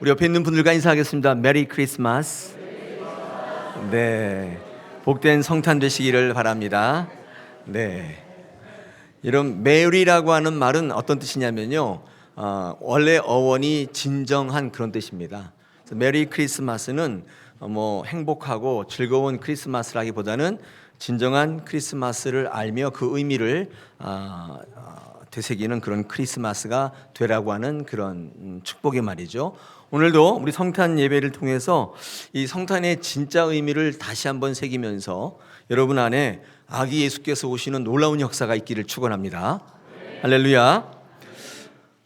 우리 옆에 있는 분들과 인사하겠습니다. 메리 크리스마스. 네, 복된 성탄 되시기를 바랍니다. 네, 이런 메리라고 하는 말은 어떤 뜻이냐면요, 원래 어원이 진정한 그런 뜻입니다. 메리 크리스마스는 행복하고 즐거운 크리스마스라기보다는 진정한 크리스마스를 알며 그 의미를 되새기는 그런 크리스마스가 되라고 하는 그런 축복의 말이죠. 오늘도 우리 성탄 예배를 통해서 이 성탄의 진짜 의미를 다시 한번 새기면서 여러분 안에 아기 예수께서 오시는 놀라운 역사가 있기를 축원합니다. 할렐루야.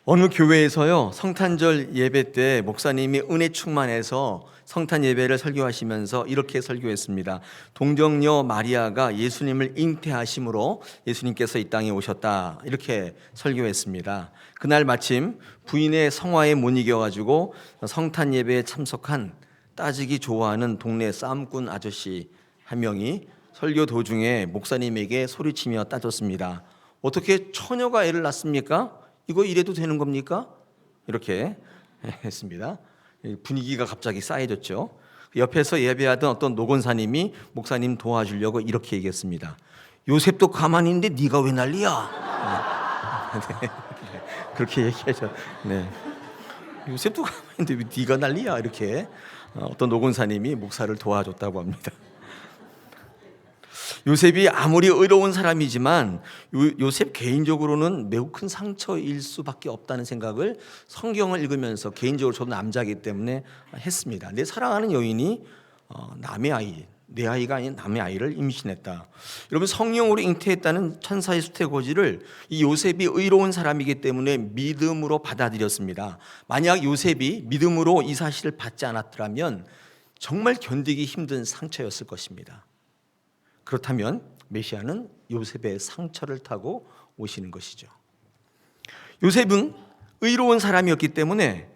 어느 교회에서요, 성탄절 예배 때 목사님이 은혜 충만해서 성탄 예배를 설교하시면서 이렇게 설교했습니다. 동정녀 마리아가 예수님을 잉태하심으로 예수님께서 이 땅에 오셨다, 이렇게 설교했습니다. 그날 마침 부인의 성화에 못 이겨가지고 성탄 예배에 참석한 따지기 좋아하는 동네 싸움꾼 아저씨 한 명이 설교 도중에 목사님에게 소리치며 따졌습니다. 어떻게 처녀가 애를 낳습니까? 이거 이래도 되는 겁니까? 이렇게 했습니다. 분위기가 갑자기 싸해졌죠. 옆에서 예배하던 어떤 노건사님이 목사님 도와주려고 이렇게 얘기했습니다. 요셉도 가만히 있는데 네가 왜 난리야? 네. 그렇게 얘기하죠. 네. 요셉도 가만히 있는데 왜 네가 난리야? 이렇게 어떤 노건사님이 목사를 도와줬다고 합니다. 요셉이 아무리 의로운 사람이지만 요셉 개인적으로는 매우 큰 상처일 수밖에 없다는 생각을 성경을 읽으면서 개인적으로 저도 남자이기 때문에 했습니다. 내 사랑하는 여인이 남의 아이, 내 아이가 아닌 남의 아이를 임신했다. 여러분, 성령으로 잉태했다는 천사의 수태고지를 이 요셉이 의로운 사람이기 때문에 믿음으로 받아들였습니다. 만약 요셉이 믿음으로 이 사실을 받지 않았더라면 정말 견디기 힘든 상처였을 것입니다. 그렇다면 메시아는 요셉의 상처를 타고 오시는 것이죠. 요셉은 의로운 사람이었기 때문에,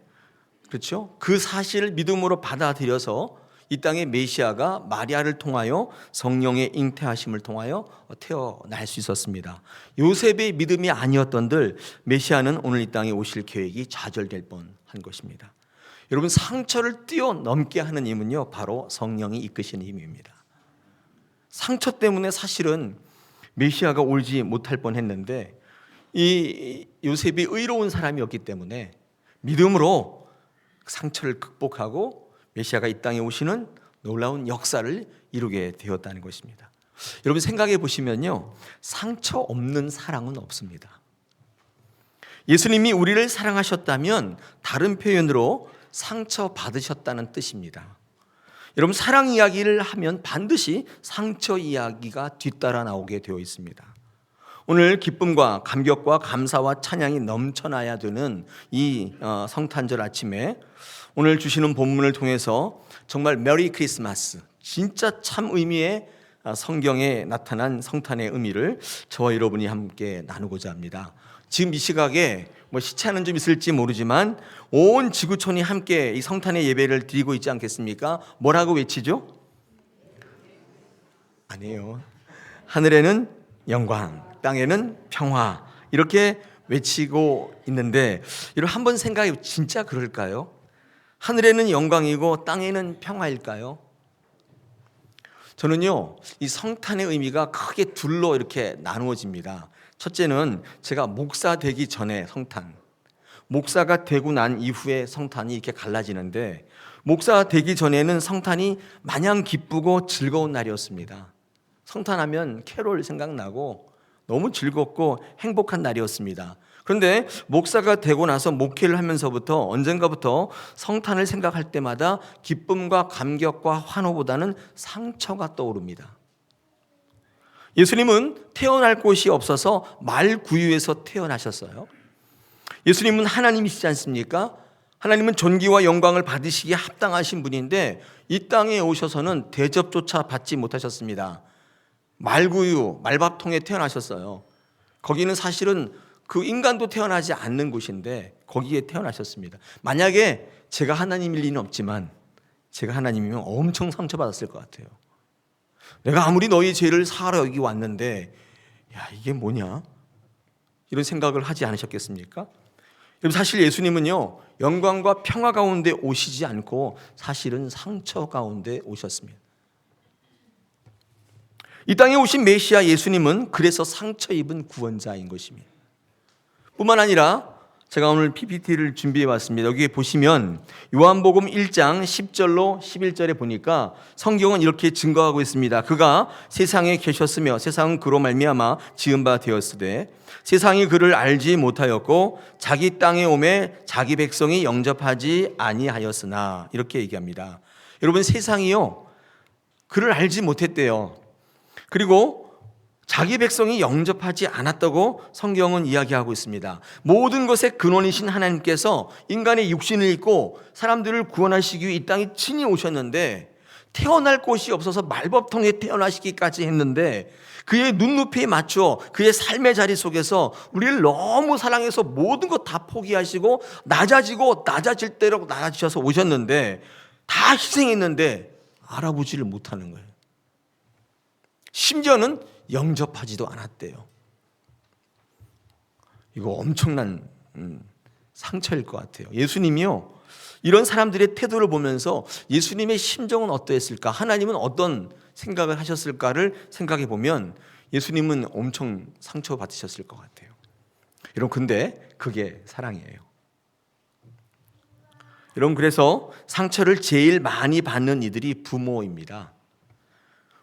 그렇죠? 그 사실을 믿음으로 받아들여서 이 땅에 메시아가 마리아를 통하여 성령의 잉태하심을 통하여 태어날 수 있었습니다. 요셉의 믿음이 아니었던들 메시아는 오늘 이 땅에 오실 계획이 좌절될 뻔한 것입니다. 여러분, 상처를 뛰어넘게 하는 힘은요, 바로 성령이 이끄시는 힘입니다. 상처 때문에 사실은 메시아가 오지 못할 뻔했는데 이 요셉이 의로운 사람이었기 때문에 믿음으로 상처를 극복하고 메시아가 이 땅에 오시는 놀라운 역사를 이루게 되었다는 것입니다. 여러분, 생각해 보시면요, 상처 없는 사랑은 없습니다. 예수님이 우리를 사랑하셨다면 다른 표현으로 상처 받으셨다는 뜻입니다. 여러분, 사랑 이야기를 하면 반드시 상처 이야기가 뒤따라 나오게 되어 있습니다. 오늘 기쁨과 감격과 감사와 찬양이 넘쳐나야 되는 이 성탄절 아침에 오늘 주시는 본문을 통해서 정말 메리 크리스마스, 진짜 참 의미의 성경에 나타난 성탄의 의미를 저와 여러분이 함께 나누고자 합니다. 지금 이 시각에 시차는 좀 있을지 모르지만 온 지구촌이 함께 이 성탄의 예배를 드리고 있지 않겠습니까? 뭐라고 외치죠? 아니에요. 하늘에는 영광, 땅에는 평화, 이렇게 외치고 있는데 여러분, 한번 생각해, 진짜 그럴까요? 하늘에는 영광이고 땅에는 평화일까요? 저는요, 이 성탄의 의미가 크게 둘로 이렇게 나누어집니다. 첫째는 제가 목사 되기 전에 성탄, 목사가 되고 난 이후에 성탄이 이렇게 갈라지는데, 목사 되기 전에는 성탄이 마냥 기쁘고 즐거운 날이었습니다. 성탄하면 캐롤 생각나고 너무 즐겁고 행복한 날이었습니다. 그런데 목사가 되고 나서 목회를 하면서부터 언젠가부터 성탄을 생각할 때마다 기쁨과 감격과 환호보다는 상처가 떠오릅니다. 예수님은 태어날 곳이 없어서 말구유에서 태어나셨어요. 예수님은 하나님이시지 않습니까? 하나님은 존귀와 영광을 받으시기에 합당하신 분인데 이 땅에 오셔서는 대접조차 받지 못하셨습니다. 말구유, 말밥통에 태어나셨어요. 거기는 사실은 그 인간도 태어나지 않는 곳인데 거기에 태어나셨습니다. 만약에 제가 하나님일 리는 없지만 제가 하나님이면 엄청 상처받았을 것 같아요. 내가 아무리 너희 죄를 사하러 여기 왔는데 야, 이게 뭐냐? 이런 생각을 하지 않으셨겠습니까? 여러분, 사실 예수님은요, 영광과 평화 가운데 오시지 않고 사실은 상처 가운데 오셨습니다. 이 땅에 오신 메시아 예수님은 그래서 상처 입은 구원자인 것입니다. 뿐만 아니라 제가 오늘 PPT를 준비해 왔습니다. 여기에 보시면 요한복음 1장 10절로 11절에 보니까 성경은 이렇게 증거하고 있습니다. 그가 세상에 계셨으며 세상은 그로 말미암아 지은 바 되었으되 세상이 그를 알지 못하였고 자기 땅에 오매 자기 백성이 영접하지 아니하였으나, 이렇게 얘기합니다. 여러분, 세상이요, 그를 알지 못했대요. 그리고 자기 백성이 영접하지 않았다고 성경은 이야기하고 있습니다. 모든 것의 근원이신 하나님께서 인간의 육신을 입고 사람들을 구원하시기 위해 이 땅에 친히 오셨는데, 태어날 곳이 없어서 말법통에 태어나시기까지 했는데, 그의 눈높이에 맞춰 그의 삶의 자리 속에서 우리를 너무 사랑해서 모든 것 다 포기하시고 낮아지고 낮아질 대로 낮아지셔서 오셨는데, 다 희생했는데 알아보지를 못하는 거예요. 심지어는 영접하지도 않았대요. 이거 엄청난 상처일 것 같아요. 예수님이요, 이런 사람들의 태도를 보면서 예수님의 심정은 어떠했을까, 하나님은 어떤 생각을 하셨을까를 생각해 보면 예수님은 엄청 상처받으셨을 것 같아요. 여러분, 근데 그게 사랑이에요. 여러분, 그래서 상처를 제일 많이 받는 이들이 부모입니다.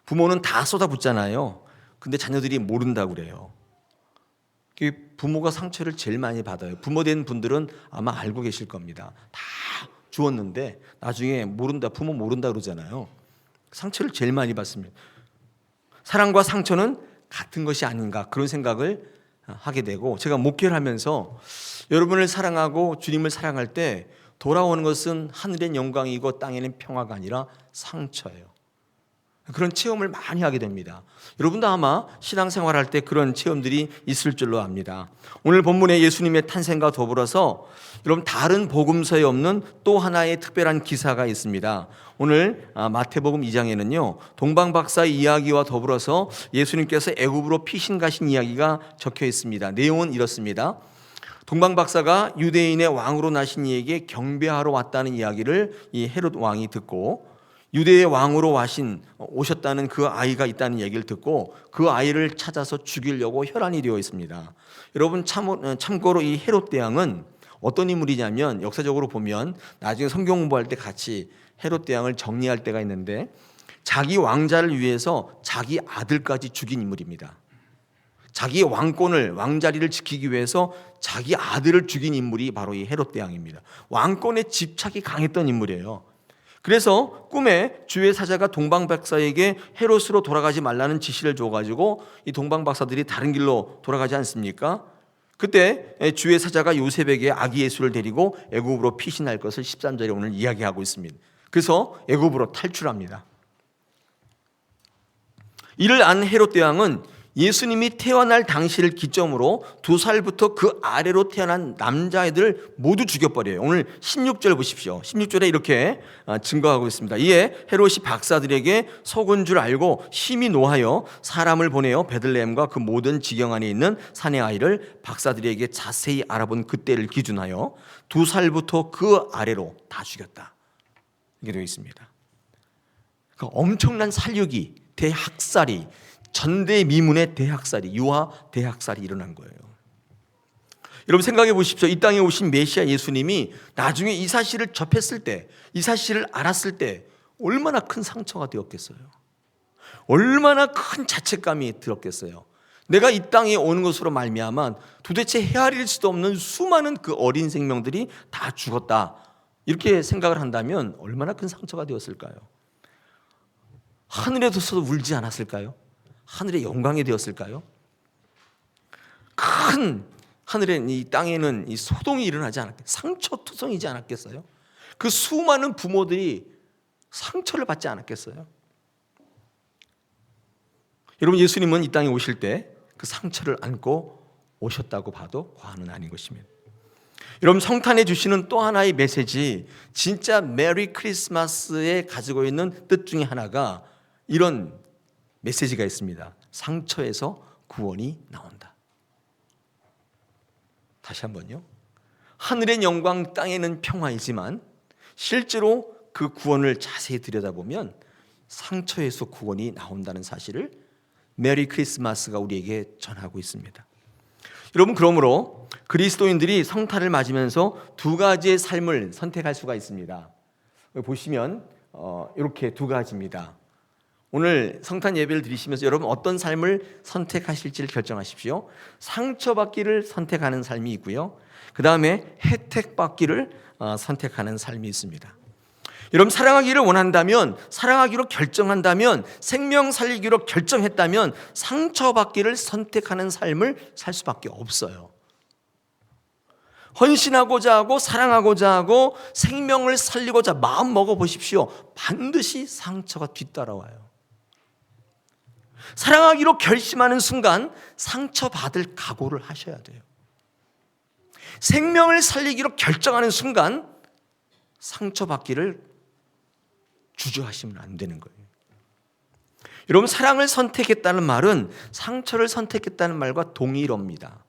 부모는 다 쏟아붓잖아요. 근데 자녀들이 모른다고 그래요. 부모가 상처를 제일 많이 받아요. 부모 된 분들은 아마 알고 계실 겁니다. 다 주었는데 나중에 모른다, 부모 모른다 그러잖아요. 상처를 제일 많이 받습니다. 사랑과 상처는 같은 것이 아닌가, 그런 생각을 하게 되고, 제가 목회를 하면서 여러분을 사랑하고 주님을 사랑할 때 돌아오는 것은 하늘의 영광이고 땅에는 평화가 아니라 상처예요. 그런 체험을 많이 하게 됩니다. 여러분도 아마 신앙생활할 때 그런 체험들이 있을 줄로 압니다. 오늘 본문의 예수님의 탄생과 더불어서 여러분, 다른 복음서에 없는 또 하나의 특별한 기사가 있습니다. 오늘 마태복음 2장에는요 동방박사의 이야기와 더불어서 예수님께서 애굽으로 피신 가신 이야기가 적혀 있습니다. 내용은 이렇습니다. 동방박사가 유대인의 왕으로 나신 이에게 경배하러 왔다는 이야기를 이 헤롯 왕이 듣고, 유대의 왕으로 오셨다는 그 아이가 있다는 얘기를 듣고 그 아이를 찾아서 죽이려고 혈안이 되어 있습니다. 여러분, 참고로 이 헤롯 대왕은 어떤 인물이냐면, 역사적으로 보면 나중에 성경 공부할 때 같이 헤롯 대왕을 정리할 때가 있는데, 자기 왕자를 위해서 자기 아들까지 죽인 인물입니다. 자기 왕자리를 지키기 위해서 자기 아들을 죽인 인물이 바로 이 헤롯 대왕입니다. 왕권에 집착이 강했던 인물이에요. 그래서 꿈에 주의 사자가 동방박사에게 헤롯으로 돌아가지 말라는 지시를 줘가지고 이 동방박사들이 다른 길로 돌아가지 않습니까? 그때 주의 사자가 요셉에게 아기 예수를 데리고 애굽으로 피신할 것을 13절에 오늘 이야기하고 있습니다. 그래서 애굽으로 탈출합니다. 이를 안 헤롯 대왕은 예수님이 태어날 당시를 기점으로 2살부터 그 아래로 태어난 남자애들 모두 죽여버려요. 오늘 16절 보십시오. 16절에 이렇게 증거하고 있습니다. 이에 헤롯이 박사들에게 속은 줄 알고 심히 노하여 사람을 보내어 베들레헴과 그 모든 지경 안에 있는 사내 아이를 박사들에게 자세히 알아본 그때를 기준하여 2살부터 그 아래로 다 죽였다. 이게 되어 있습니다. 그러니까 엄청난 살육이, 대학살이, 전대미문의 대학살이, 유아 대학살이 일어난 거예요. 여러분, 생각해 보십시오. 이 땅에 오신 메시아 예수님이 나중에 이 사실을 접했을 때, 이 사실을 알았을 때 얼마나 큰 상처가 되었겠어요. 얼마나 큰 자책감이 들었겠어요. 내가 이 땅에 오는 것으로 말미암아 도대체 헤아릴 수도 없는 수많은 그 어린 생명들이 다 죽었다, 이렇게 생각을 한다면 얼마나 큰 상처가 되었을까요? 하늘에서도 울지 않았을까요? 하늘의 영광이 되었을까요? 큰 하늘에, 이 땅에는 이 소동이 일어나지 않았겠어요? 상처투성이지 않았겠어요? 그 수많은 부모들이 상처를 받지 않았겠어요? 여러분, 예수님은 이 땅에 오실 때 그 상처를 안고 오셨다고 봐도 과언은 아닌 것입니다. 여러분, 성탄에 주시는 또 하나의 메시지, 진짜 메리 크리스마스에 가지고 있는 뜻 중에 하나가 이런 메시지가 있습니다. 상처에서 구원이 나온다. 다시 한번요. 하늘의 영광 땅에는 평화이지만 실제로 그 구원을 자세히 들여다보면 상처에서 구원이 나온다는 사실을 메리 크리스마스가 우리에게 전하고 있습니다. 여러분, 그러므로 그리스도인들이 성탄을 맞으면서 두 가지의 삶을 선택할 수가 있습니다. 보시면 이렇게 두 가지입니다. 오늘 성탄 예배를 드리시면서 여러분 어떤 삶을 선택하실지를 결정하십시오. 상처받기를 선택하는 삶이 있고요, 그 다음에 혜택받기를 선택하는 삶이 있습니다. 여러분, 사랑하기를 원한다면, 사랑하기로 결정한다면, 생명 살리기로 결정했다면 상처받기를 선택하는 삶을 살 수밖에 없어요. 헌신하고자 하고 사랑하고자 하고 생명을 살리고자 마음 먹어보십시오. 반드시 상처가 뒤따라와요. 사랑하기로 결심하는 순간 상처받을 각오를 하셔야 돼요. 생명을 살리기로 결정하는 순간 상처받기를 주저하시면 안 되는 거예요. 여러분, 사랑을 선택했다는 말은 상처를 선택했다는 말과 동일합니다.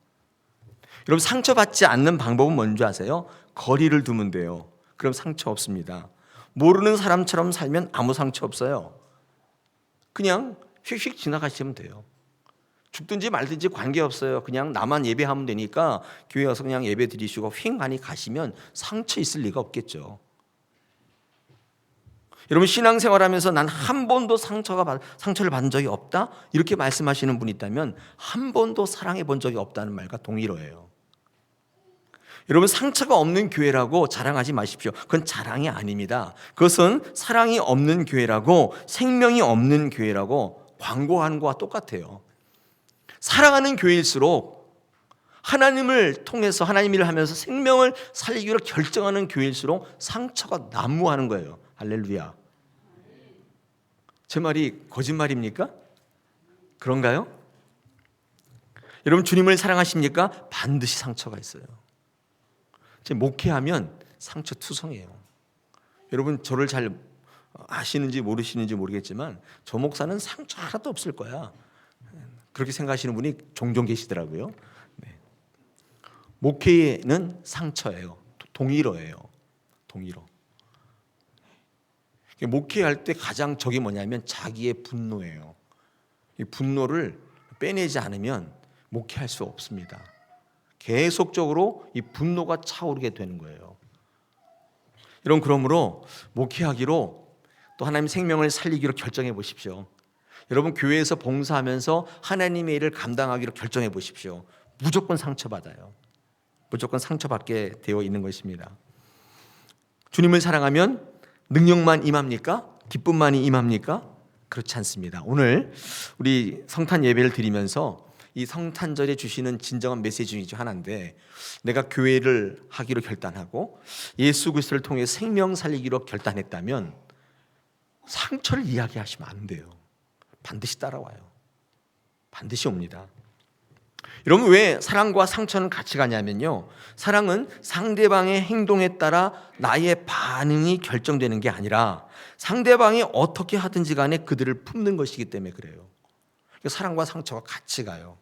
여러분, 상처받지 않는 방법은 뭔지 아세요? 거리를 두면 돼요. 그럼 상처 없습니다. 모르는 사람처럼 살면 아무 상처 없어요. 그냥 휙휙 지나가시면 돼요. 죽든지 말든지 관계없어요. 그냥 나만 예배하면 되니까 교회 와서 그냥 예배 드리시고 휙 가시면 상처 있을 리가 없겠죠. 여러분, 신앙생활하면서 난 한 번도 상처를 받은 적이 없다? 이렇게 말씀하시는 분이 있다면 한 번도 사랑해 본 적이 없다는 말과 동일해요. 여러분, 상처가 없는 교회라고 자랑하지 마십시오. 그건 자랑이 아닙니다. 그것은 사랑이 없는 교회라고, 생명이 없는 교회라고 광고하는 것과 똑같아요. 사랑하는 교회일수록, 하나님을 통해서 하나님 일을 하면서 생명을 살리기로 결정하는 교회일수록 상처가 난무하는 거예요. 할렐루야. 제 말이 거짓말입니까? 그런가요? 여러분, 주님을 사랑하십니까? 반드시 상처가 있어요. 제 목회하면 상처투성이에요. 여러분, 저를 잘 아시는지 모르시는지 모르겠지만 저 목사는 상처 하나도 없을 거야, 그렇게 생각하시는 분이 종종 계시더라고요. 네. 목회는 상처예요. 동일어예요. 동일어. 목회할 때 가장 적이 뭐냐면 자기의 분노예요. 이 분노를 빼내지 않으면 목회할 수 없습니다. 계속적으로 이 분노가 차오르게 되는 거예요. 여러분, 그러므로 목회하기로, 또 하나님 생명을 살리기로 결정해 보십시오. 여러분, 교회에서 봉사하면서 하나님의 일을 감당하기로 결정해 보십시오. 무조건 상처받아요. 무조건 상처받게 되어 있는 것입니다. 주님을 사랑하면 능력만 임합니까? 기쁨만이 임합니까? 그렇지 않습니다. 오늘 우리 성탄 예배를 드리면서 이 성탄절에 주시는 진정한 메시지 중 하나인데, 내가 교회를 하기로 결단하고 예수 그리스도를 통해 생명 살리기로 결단했다면 상처를 이야기하시면 안 돼요. 반드시 따라와요. 반드시 옵니다. 여러분, 왜 사랑과 상처는 같이 가냐면요, 사랑은 상대방의 행동에 따라 나의 반응이 결정되는 게 아니라 상대방이 어떻게 하든지 간에 그들을 품는 것이기 때문에 그래요. 사랑과 상처가 같이 가요.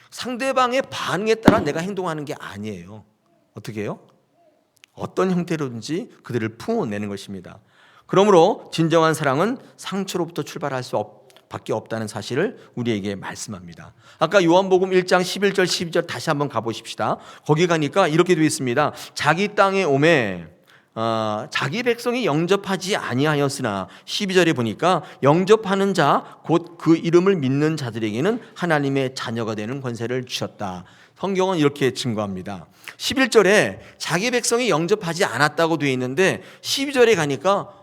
상대방의 반응에 따라 내가 행동하는 게 아니에요. 어떻게 해요? 어떤 형태로든지 그들을 품어내는 것입니다. 그러므로 진정한 사랑은 상처로부터 출발할 밖에 없다는 사실을 우리에게 말씀합니다. 아까 요한복음 1장 11절 12절 다시 한번 가보십시다. 거기 가니까 이렇게 되어 있습니다. 자기 땅에 오매 자기 백성이 영접하지 아니하였으나, 12절에 보니까 영접하는 자 곧 그 이름을 믿는 자들에게는 하나님의 자녀가 되는 권세를 주셨다. 성경은 이렇게 증거합니다. 11절에 자기 백성이 영접하지 않았다고 되어 있는데 12절에 가니까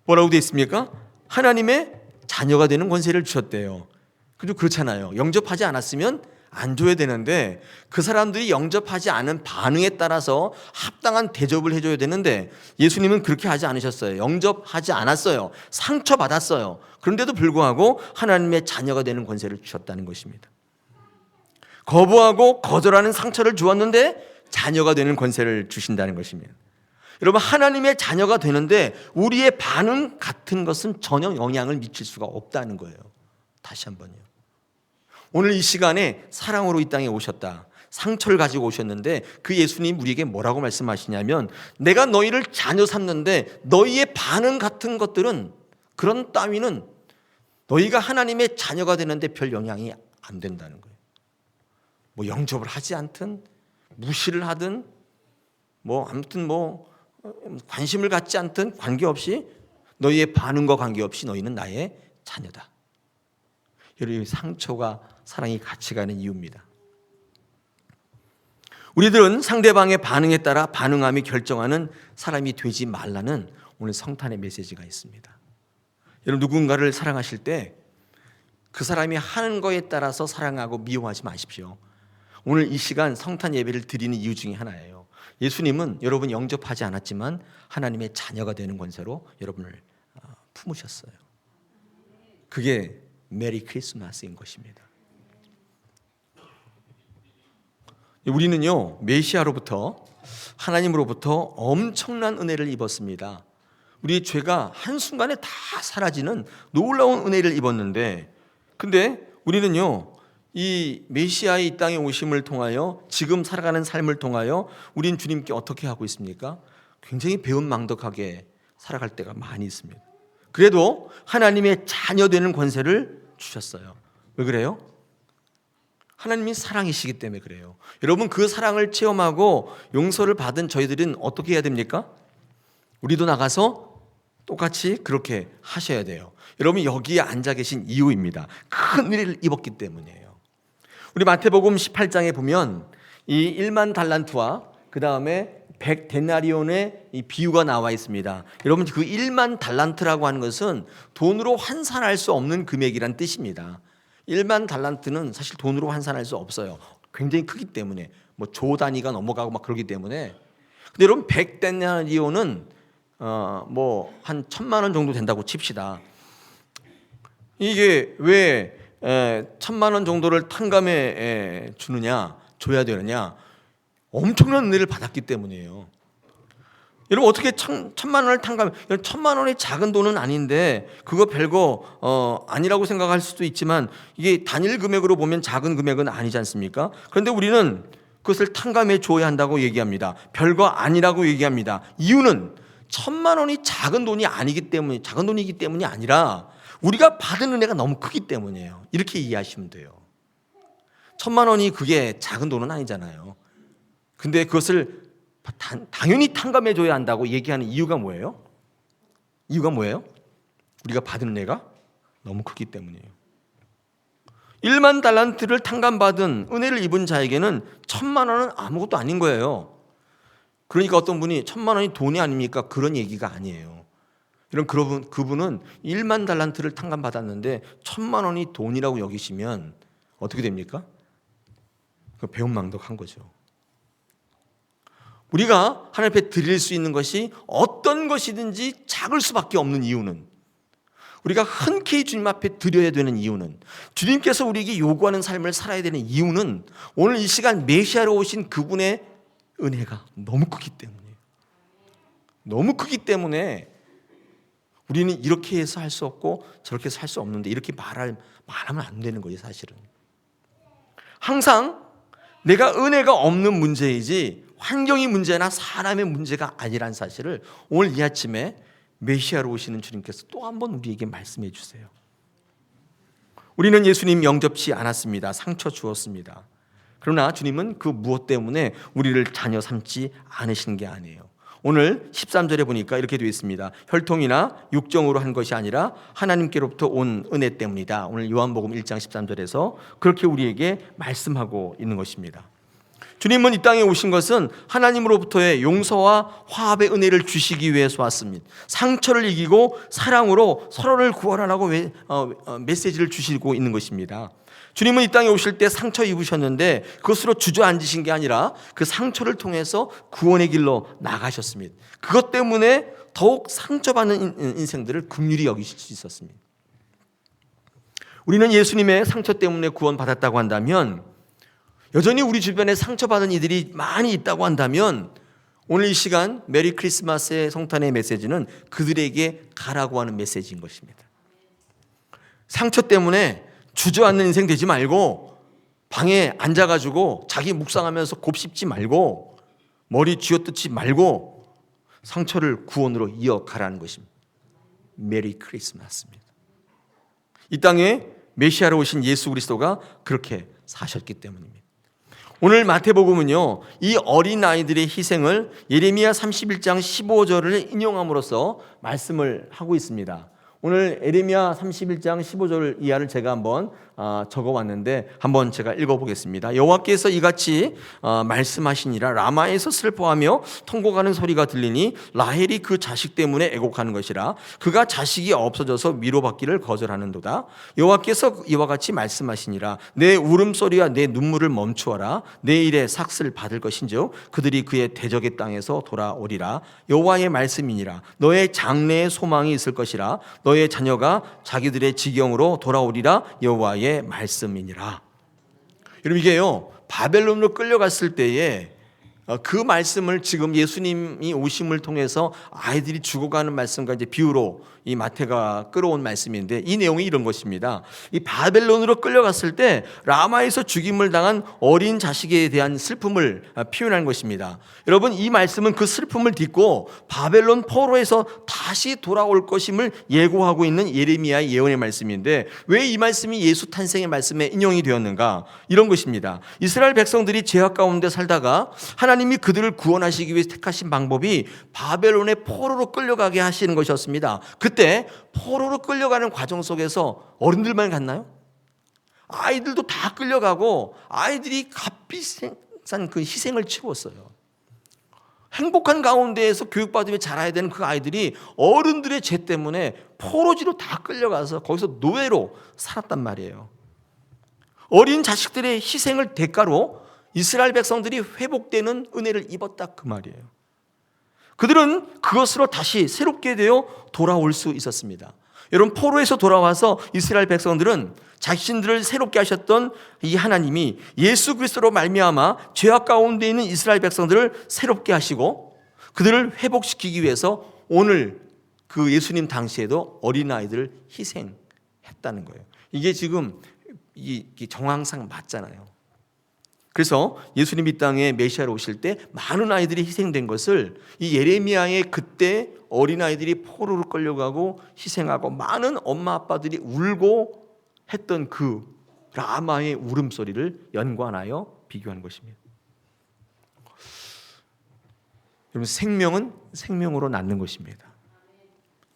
뭐라고 되어 있습니까? 하나님의 자녀가 되는 권세를 주셨대요. 그리고 그렇잖아요. 영접하지 않았으면 안 줘야 되는데 그 사람들이 영접하지 않은 반응에 따라서 합당한 대접을 해줘야 되는데 예수님은 그렇게 하지 않으셨어요. 영접하지 않았어요. 상처받았어요. 그런데도 불구하고 하나님의 자녀가 되는 권세를 주셨다는 것입니다. 거부하고 거절하는 상처를 주었는데 자녀가 되는 권세를 주신다는 것입니다. 여러분, 하나님의 자녀가 되는데 우리의 반응 같은 것은 전혀 영향을 미칠 수가 없다는 거예요. 다시 한번요. 오늘 이 시간에 사랑으로 이 땅에 오셨다. 상처를 가지고 오셨는데 그 예수님 우리에게 뭐라고 말씀하시냐면 내가 너희를 자녀 삼는데 너희의 반응 같은 것들은 그런 따위는 너희가 하나님의 자녀가 되는데 별 영향이 안 된다는 거예요. 뭐 영접을 하지 않든 무시를 하든 뭐 아무튼 뭐 관심을 갖지 않든 관계없이 너희의 반응과 관계없이 너희는 나의 자녀다. 여러분 상처가 사랑이 같이 가는 이유입니다. 우리들은 상대방의 반응에 따라 반응함이 결정하는 사람이 되지 말라는 오늘 성탄의 메시지가 있습니다. 여러분 누군가를 사랑하실 때 그 사람이 하는 거에 따라서 사랑하고 미워하지 마십시오. 오늘 이 시간 성탄 예배를 드리는 이유 중에 하나예요. 예수님은 여러분 영접하지 않았지만 하나님의 자녀가 되는 권세로 여러분을 품으셨어요. 그게 메리 크리스마스인 것입니다. 우리는요 메시아로부터 하나님으로부터 엄청난 은혜를 입었습니다. 우리의 죄가 한순간에 다 사라지는 놀라운 은혜를 입었는데 근데 우리는요 이 메시아의 이 땅에 오심을 통하여 지금 살아가는 삶을 통하여 우린 주님께 어떻게 하고 있습니까? 굉장히 배은망덕하게 살아갈 때가 많이 있습니다. 그래도 하나님의 자녀 되는 권세를 주셨어요. 왜 그래요? 하나님이 사랑이시기 때문에 그래요. 여러분 그 사랑을 체험하고 용서를 받은 저희들은 어떻게 해야 됩니까? 우리도 나가서 똑같이 그렇게 하셔야 돼요. 여러분 여기에 앉아 계신 이유입니다. 큰 은혜를 입었기 때문이에요. 우리 마태복음 18장에 보면 이 1만 달란트와 그 다음에 100데나리온의 이 비유가 나와 있습니다. 여러분 그 1만 달란트라고 하는 것은 돈으로 환산할 수 없는 금액이란 뜻입니다. 1만 달란트는 사실 돈으로 환산할 수 없어요. 굉장히 크기 때문에 뭐 조 단위가 넘어가고 막 그러기 때문에. 근데 여러분 100데나리온은 뭐 한 1,000만 원 정도 된다고 칩시다. 이게 왜 1,000만 원 정도를 탕감해 주느냐, 줘야 되느냐? 엄청난 은혜를 받았기 때문이에요. 여러분 어떻게 1,000만 원을 탕감해? 1,000만 원이 작은 돈은 아닌데 그거 별거 아니라고 생각할 수도 있지만 이게 단일 금액으로 보면 작은 금액은 아니지 않습니까? 그런데 우리는 그것을 탕감해 줘야 한다고 얘기합니다. 별거 아니라고 얘기합니다. 이유는 1,000만 원이 작은 돈이 아니기 때문에 작은 돈이기 때문이 아니라 우리가 받은 은혜가 너무 크기 때문이에요. 이렇게 이해하시면 돼요. 1,000만 원이 그게 작은 돈은 아니잖아요. 근데 그것을 당연히 탕감해 줘야 한다고 얘기하는 이유가 뭐예요? 이유가 뭐예요? 우리가 받은 은혜가 너무 크기 때문이에요. 1만 달란트를 탕감받은 은혜를 입은 자에게는 1,000만 원은 아무것도 아닌 거예요. 그러니까 어떤 분이 1,000만 원이 돈이 아닙니까? 그런 얘기가 아니에요. 이런 그분은 1만 달란트를 탕감받았는데 1,000만 원이 돈이라고 여기시면 어떻게 됩니까? 배은망덕한 거죠. 우리가 하나님 앞에 드릴 수 있는 것이 어떤 것이든지 작을 수밖에 없는 이유는 우리가 흔쾌히 주님 앞에 드려야 되는 이유는 주님께서 우리에게 요구하는 삶을 살아야 되는 이유는 오늘 이 시간 메시아로 오신 그분의 은혜가 너무 크기 때문이에요. 너무 크기 때문에 우리는 이렇게 해서 할 수 없고 저렇게 해서 할 수 없는데 이렇게 말하면 안 되는 거예요. 사실은 항상 내가 은혜가 없는 문제이지 환경이 문제나 사람의 문제가 아니란 사실을 오늘 이 아침에 메시아로 오시는 주님께서 또 한 번 우리에게 말씀해 주세요. 우리는 예수님 영접치 않았습니다. 상처 주었습니다. 그러나 주님은 그 무엇 때문에 우리를 자녀 삼지 않으시는 게 아니에요. 오늘 13절에 보니까 이렇게 되어 있습니다. 혈통이나 육정으로 한 것이 아니라 하나님께로부터 온 은혜 때문이다. 오늘 요한복음 1장 13절에서 그렇게 우리에게 말씀하고 있는 것입니다. 주님은 이 땅에 오신 것은 하나님으로부터의 용서와 화합의 은혜를 주시기 위해서 왔습니다. 상처를 이기고 사랑으로 서로를 구원하라고 메시지를 주시고 있는 것입니다. 주님은 이 땅에 오실 때 상처 입으셨는데 그것으로 주저앉으신 게 아니라 그 상처를 통해서 구원의 길로 나가셨습니다. 그것 때문에 더욱 상처받는 인생들을 긍휼히 여기실 수 있었습니다. 우리는 예수님의 상처 때문에 구원받았다고 한다면 여전히 우리 주변에 상처받은 이들이 많이 있다고 한다면 오늘 이 시간 메리 크리스마스의 성탄의 메시지는 그들에게 가라고 하는 메시지인 것입니다. 상처 때문에 주저앉는 인생 되지 말고 방에 앉아가지고 자기 묵상하면서 곱씹지 말고 머리 쥐어뜯지 말고 상처를 구원으로 이어가라는 것입니다. 메리 크리스마스입니다. 이 땅에 메시아로 오신 예수 그리스도가 그렇게 사셨기 때문입니다. 오늘 마태복음은요, 이 어린아이들의 희생을 예레미야 31장 15절을 인용함으로써 말씀을 하고 있습니다. 오늘 예레미야 31장 15절 이하를 제가 한번 적어왔는데 한번 제가 읽어보겠습니다. 여호와께서 이같이 말씀하시니라. 라마에서 슬퍼하며 통곡하는 소리가 들리니 라헬이 그 자식 때문에 애곡하는 것이라. 그가 자식이 없어져서 위로받기를 거절하는도다. 여호와께서 이와 같이 말씀하시니라. 내 울음소리와 내 눈물을 멈추어라. 내 일에 삭슬 받을 것인즉 그들이 그의 대적의 땅에서 돌아오리라. 여호와의 말씀이니라. 너의 장래의 소망이 있을 것이라. 너의 자녀가 자기들의 지경으로 돌아오리라. 여호와의 말씀이니라. 여러분, 이게요, 바벨론으로 끌려갔을 때에 그 말씀을 지금 예수님이 오심을 통해서 아이들이 죽어가는 말씀과 이제 비유로 이 마태가 끌어온 말씀인데, 이 내용이 이런 것입니다. 이 바벨론으로 끌려갔을 때 라마에서 죽임을 당한 어린 자식에 대한 슬픔을 표현한 것입니다. 여러분, 이 말씀은 그 슬픔을 딛고 바벨론 포로에서 다시 돌아올 것임을 예고하고 있는 예레미야의 예언의 말씀인데, 왜 이 말씀이 예수 탄생의 말씀에 인용이 되었는가? 이런 것입니다. 이스라엘 백성들이 죄악 가운데 살다가 하나님이 그들을 구원하시기 위해 택하신 방법이 바벨론의 포로로 끌려가게 하시는 것이었습니다. 그때 포로로 끌려가는 과정 속에서 어른들만 갔나요? 아이들도 다 끌려가고 아이들이 값비싼 그 희생을 치렀어요. 행복한 가운데에서 교육받으며 자라야 되는 그 아이들이 어른들의 죄 때문에 포로지로 다 끌려가서 거기서 노예로 살았단 말이에요. 어린 자식들의 희생을 대가로 이스라엘 백성들이 회복되는 은혜를 입었다, 그 말이에요. 그들은 그것으로 다시 새롭게 되어 돌아올 수 있었습니다. 여러분, 포로에서 돌아와서 이스라엘 백성들은 자신들을 새롭게 하셨던 이 하나님이 예수 그리스도로 말미암아 죄악 가운데 있는 이스라엘 백성들을 새롭게 하시고 그들을 회복시키기 위해서 오늘 그 예수님 당시에도 어린아이들을 희생했다는 거예요. 이게 지금 이 정황상 맞잖아요. 그래서 예수님 이 땅에 메시아로 오실 때 많은 아이들이 희생된 것을 이 예레미야의 그때 어린아이들이 포로로 끌려가고 희생하고 많은 엄마 아빠들이 울고 했던 그 라마의 울음소리를 연관하여 비교한 것입니다. 여러분, 생명은 생명으로 낳는 것입니다.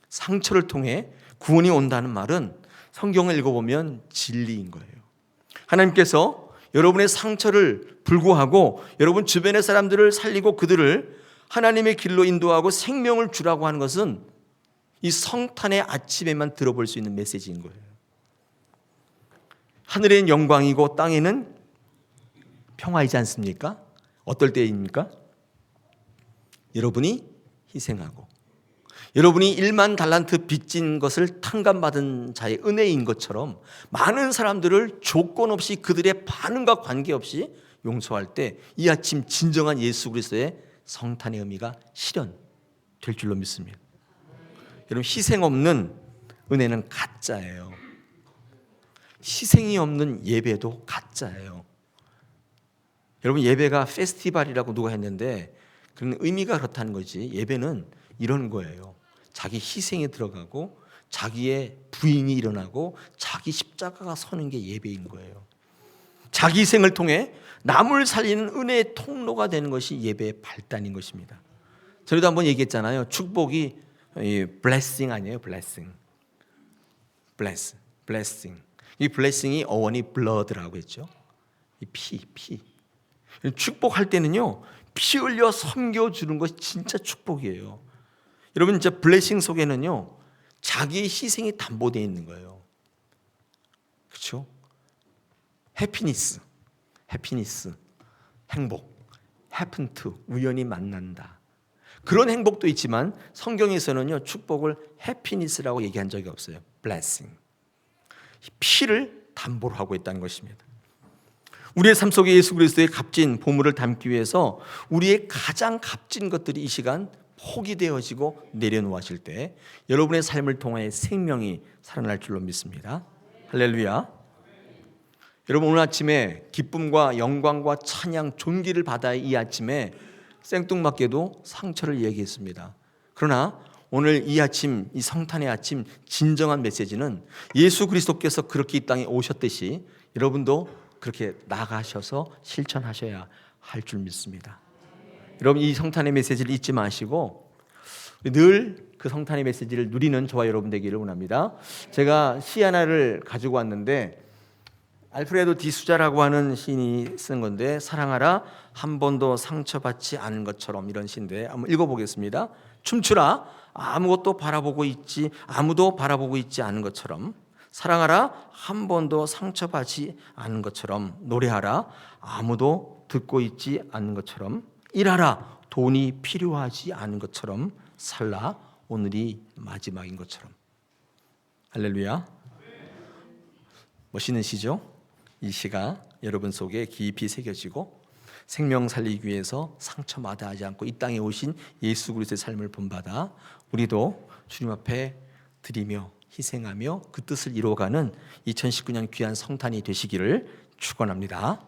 상처를 통해 구원이 온다는 말은 성경을 읽어보면 진리인 거예요. 하나님께서 여러분의 상처를 불구하고 여러분 주변의 사람들을 살리고 그들을 하나님의 길로 인도하고 생명을 주라고 하는 것은 이 성탄의 아침에만 들어볼 수 있는 메시지인 거예요. 하늘엔 영광이고 땅에는 평화이지 않습니까? 어떨 때입니까? 여러분이 희생하고 여러분이 1만 달란트 빚진 것을 탕감받은 자의 은혜인 것처럼 많은 사람들을 조건 없이 그들의 반응과 관계없이 용서할 때 이 아침 진정한 예수 그리스도의 성탄의 의미가 실현될 줄로 믿습니다. 여러분, 희생 없는 은혜는 가짜예요. 희생이 없는 예배도 가짜예요. 여러분, 예배가 페스티벌이라고 누가 했는데 그런 의미가 그렇다는 거지. 예배는 이런 거예요. 자기 희생에 들어가고 자기의 부인이 일어나고 자기 십자가가 서는 게 예배인 거예요. 자기 희생을 통해 남을 살리는 은혜의 통로가 되는 것이 예배의 발단인 것입니다. 저희도 한번 얘기했잖아요. 축복이 blessing 아니에요? blessing. blessing. 이 blessing이 어원이 blood라고 했죠. 이 피. 축복할 때는요, 피 흘려 섬겨주는 것이 진짜 축복이에요. 여러분, 진짜 블레싱 속에는요, 자기의 희생이 담보되어 있는 거예요. 그렇죠? 해피니스, 행복, happen to, 우연히 만난다. 그런 행복도 있지만 성경에서는요, 축복을 해피니스라고 얘기한 적이 없어요. blessing. 피를 담보로 하고 있다는 것입니다. 우리의 삶 속에 예수 그리스도의 값진 보물을 담기 위해서 우리의 가장 값진 것들이 이 시간 포기되어지고 내려놓아질 때 여러분의 삶을 통해 생명이 살아날 줄로 믿습니다. 할렐루야. 여러분 오늘 아침에 기쁨과 영광과 찬양 존귀를 받아야 이 아침에 생뚱맞게도 상처를 얘기했습니다. 그러나 오늘 이 아침, 이 성탄의 아침 진정한 메시지는 예수 그리스도께서 그렇게 이 땅에 오셨듯이 여러분도 그렇게 나가셔서 실천하셔야 할 줄 믿습니다. 여러분 이 성탄의 메시지를 잊지 마시고 늘 그 성탄의 메시지를 누리는 저와 여러분 되기를 원합니다. 제가 시 하나를 가지고 왔는데 알프레도 디수자라고 하는 시인이 쓴 건데, 사랑하라 한 번도 상처받지 않은 것처럼, 이런 시인데 한번 읽어보겠습니다. 춤추라 아무도 바라보고 있지 않은 것처럼, 사랑하라 한 번도 상처받지 않은 것처럼, 노래하라 아무도 듣고 있지 않는 것처럼, 일하라 돈이 필요하지 않은 것처럼, 살라 오늘이 마지막인 것처럼. 할렐루야. 멋있는 시죠? 이 시가 여러분 속에 깊이 새겨지고 생명 살리기 위해서 상처마다하지 않고 이 땅에 오신 예수 그리스도의 삶을 본받아 우리도 주님 앞에 드리며 희생하며 그 뜻을 이루어가는 2019년 귀한 성탄이 되시기를 축원합니다.